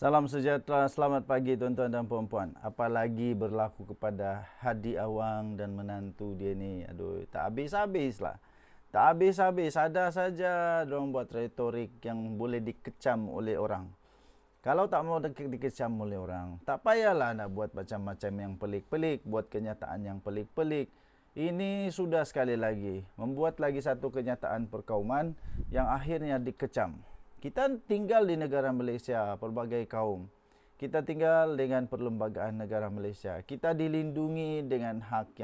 Salam sejahtera, selamat pagi tuan-tuan dan puan-puan. Apalagi berlaku kepada Hadi Awang dan menantu dia ni. Aduh, tak habis-habis lah. Tak habis-habis, ada saja diorang buat retorik yang boleh dikecam oleh orang. Kalau tak mau dikecam oleh orang, tak payahlah nak buat macam-macam yang pelik-pelik, buat kenyataan yang pelik-pelik. Ini sudah sekali lagi membuat lagi satu kenyataan perkauman yang akhirnya dikecam. Kita tinggal di negara Malaysia, pelbagai kaum. Kita tinggal dengan perlembagaan negara Malaysia. Kita dilindungi dengan hak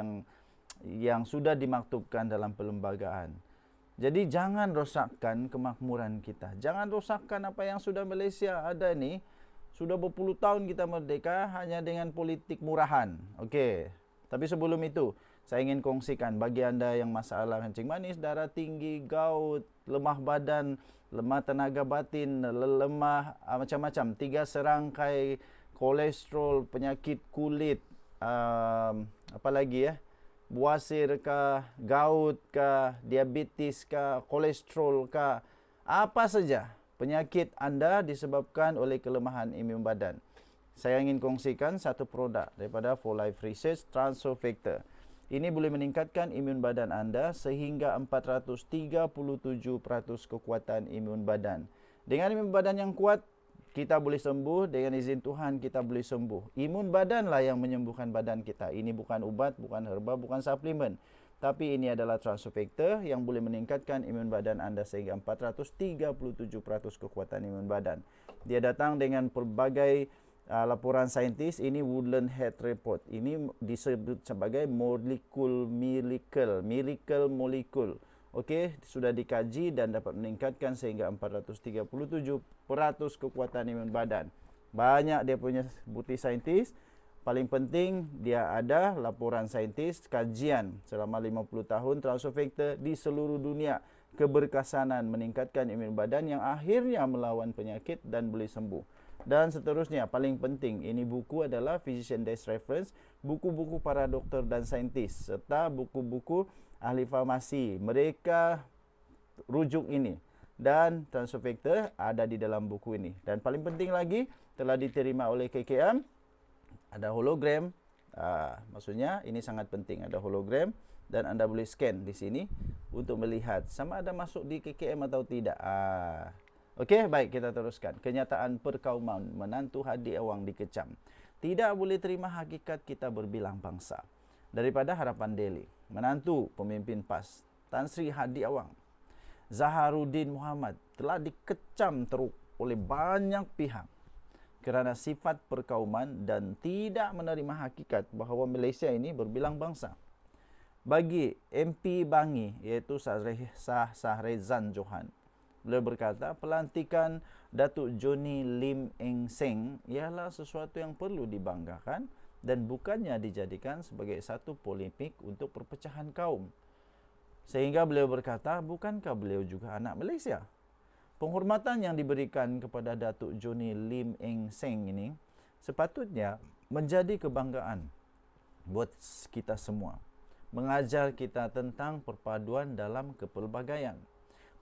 yang sudah dimaktubkan dalam perlembagaan. Jadi jangan rosakkan kemakmuran kita. Jangan rosakkan apa yang sudah Malaysia ada ni. Sudah berpuluh tahun kita merdeka hanya dengan politik murahan. Okey. Tapi sebelum itu, saya ingin kongsikan bagi anda yang masalah kencing manis, darah tinggi, gout, lemah badan, lemah tenaga batin, lemah macam-macam. 3 serangkai kolesterol, penyakit kulit, apa lagi ya? Buasir kah, gout kah, diabetes kah, kolesterol kah, apa saja penyakit anda disebabkan oleh kelemahan imun badan. Saya ingin kongsikan satu produk daripada For Life Research, Transofactor. Ini boleh meningkatkan imun badan anda sehingga 437% kekuatan imun badan. Dengan imun badan yang kuat, kita boleh sembuh. Dengan izin Tuhan, kita boleh sembuh. Imun badanlah yang menyembuhkan badan kita. Ini bukan ubat, bukan herba, bukan suplemen. Tapi ini adalah Transofactor yang boleh meningkatkan imun badan anda sehingga 437% kekuatan imun badan. Dia datang dengan pelbagai laporan saintis. Ini Woodland Head Report. Ini disebut sebagai miracle molecule. Okey, sudah dikaji dan dapat meningkatkan sehingga 437% kekuatan imun badan. Banyak dia punya bukti saintis. Paling penting dia ada laporan saintis kajian selama 50 tahun Transofactor di seluruh dunia. Keberkesanan meningkatkan imun badan yang akhirnya melawan penyakit dan boleh sembuh. Dan seterusnya, paling penting, ini buku adalah Physician Desk Reference, buku-buku para doktor dan saintis, serta buku-buku ahli farmasi. Mereka rujuk ini. Dan Transofactor ada di dalam buku ini. Dan paling penting lagi, telah diterima oleh KKM, ada hologram. Maksudnya, ini sangat penting, ada hologram. Dan anda boleh scan di sini untuk melihat sama ada masuk di KKM atau tidak. Okey, baik, kita teruskan. Kenyataan perkauman menantu Hadi Awang dikecam. Tidak boleh terima hakikat kita berbilang bangsa. Daripada Harapan Daily, menantu pemimpin PAS, Tan Sri Hadi Awang, Zaharuddin Muhammad telah dikecam teruk oleh banyak pihak kerana sifat perkauman dan tidak menerima hakikat bahawa Malaysia ini berbilang bangsa. Bagi MP Bangi, iaitu Sahrizan Johan, beliau berkata, pelantikan Datuk Johnny Lim Eng Seng ialah sesuatu yang perlu dibanggakan dan bukannya dijadikan sebagai satu polemik untuk perpecahan kaum. Sehingga beliau berkata, bukankah beliau juga anak Malaysia? Penghormatan yang diberikan kepada Datuk Johnny Lim Eng Seng ini sepatutnya menjadi kebanggaan buat kita semua. Mengajar kita tentang perpaduan dalam kepelbagaian.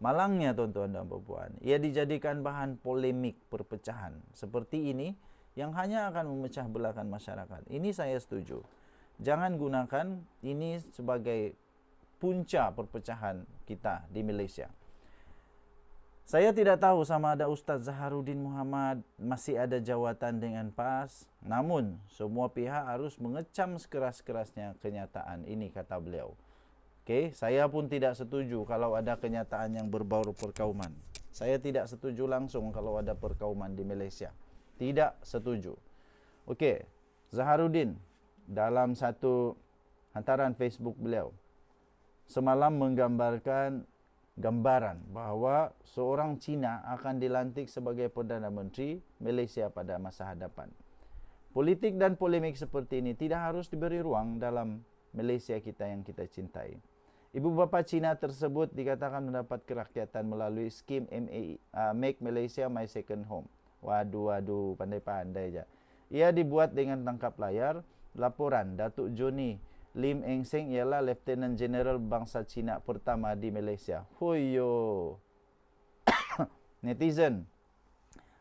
Malangnya tuan-tuan dan puan-puan, ia dijadikan bahan polemik perpecahan seperti ini yang hanya akan memecah belahkan masyarakat. Ini saya setuju. Jangan gunakan ini sebagai punca perpecahan kita di Malaysia. Saya tidak tahu sama ada Ustaz Zaharuddin Muhammad masih ada jawatan dengan PAS. Namun, semua pihak harus mengecam sekeras-kerasnya kenyataan ini, kata beliau. Okey, saya pun tidak setuju kalau ada kenyataan yang berbau perkauman. Saya tidak setuju langsung kalau ada perkauman di Malaysia. Tidak setuju. Okey, Zaharuddin dalam satu hantaran Facebook beliau semalam menggambarkan gambaran bahawa seorang Cina akan dilantik sebagai Perdana Menteri Malaysia pada masa hadapan. Politik dan polemik seperti ini tidak harus diberi ruang dalam Malaysia kita yang kita cintai. Ibu bapa Cina tersebut dikatakan mendapat kerakyatan melalui skim Make Malaysia My Second Home. Waduh, pandai-pandai je. Ia dibuat dengan tangkap layar. Laporan Datuk Johnny Lim Eng Seng ialah Lieutenant General bangsa Cina pertama di Malaysia. Huyo. Netizen,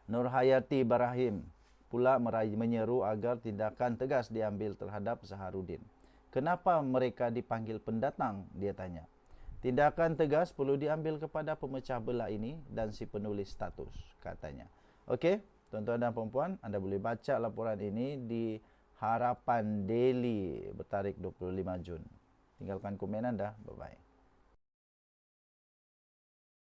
Nurhayati Barahim pula menyeru agar tindakan tegas diambil terhadap Zaharuddin. Kenapa mereka dipanggil pendatang? Dia tanya. Tindakan tegas perlu diambil kepada pemecah belah ini dan si penulis status, katanya. Okey, tuan-tuan dan puan-puan, anda boleh baca laporan ini di Harapan Daily bertarikh 25 Jun. Tinggalkan komen anda. Bye-bye.